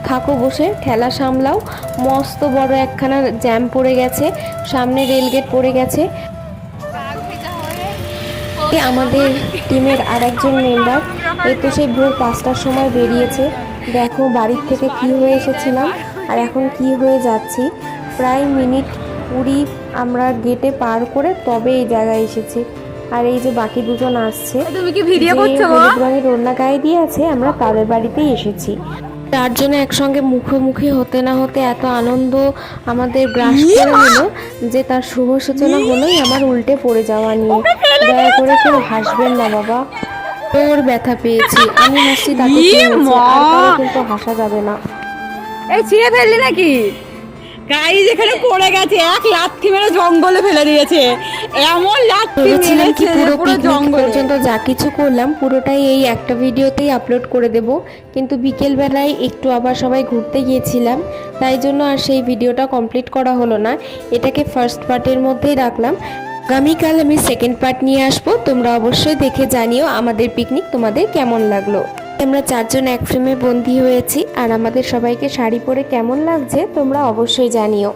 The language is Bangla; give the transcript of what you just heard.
থাকো বসে, ঠেলা সামলাও। মস্ত বড় একখানা জ্যাম পড়ে গেছে, সামনে রেলগেট পড়ে গেছে। আমাদের টিমের আরেকজন মেম্বার এই তো সেই ভোর 5টার সময় বেরিয়েছে। দেখো বাড়ির থেকে কি হয়ে এসেছিলাম আর এখন কি হয়ে যাচ্ছি। প্রায় মিনিট 20 আমরা গেটে পার করে তবে এই জায়গায় এসেছি। আর এই যে বাকি দুজন আসছে, তুমি কি ভিডিও করছো? হলুদ রঙের ওড়না গায়ে দিয়ে আছে, আমরা তাদের বাড়িতেই এসেছি। চারজনে একসঙ্গে মুখোমুখি হতে না হতে এত আনন্দ আমাদের গ্রাস করে নিল যে তার শুভ সূচনা হলোই আমার উল্টে পড়ে যাওয়া নিয়ে। দয়া করে কেউ হাসবেন না বাবা, ওর ব্যথা পেয়েছি, আমি হাসছি তাতে কি হয়েছে, আর কারো কিন্তু হাসা যাবে না। এই ছিঁড়ে ফেললি নাকি? গাইস এখানে পড়ে গেছে, এক লাথি মেরে জঙ্গলে ফেলে দিয়েছে। এমন লাথি ভেবেছিলাম কি মেরেছে পুরো পুরো পিকনিক জঙ্গলে। পর্যন্ত যা কিছু করলাম পুরোটাই এই একটা ভিডিওতেই আপলোড করে দেব, কিন্তু বিকেল বেলায় একটু আবার সবাই ঘুরতে গিয়েছিলাম, তাই জন্য আর সেই ভিডিওটা কমপ্লিট করা হলো না। এটাকে ফার্স্ট পার্টের মধ্যেই রাখলাম। আগামীকাল আমি সেকেন্ড পার্ট নিয়ে আসবো, তোমরা অবশ্যই দেখে জানিও আমাদের পিকনিক তোমাদের কেমন লাগলো। আমরা চারজন এক ফ্রেমে বন্দি হয়েছি আর আমাদের সবাইকে শাড়ি পরে কেমন লাগছে তোমরা অবশ্যই জানিও।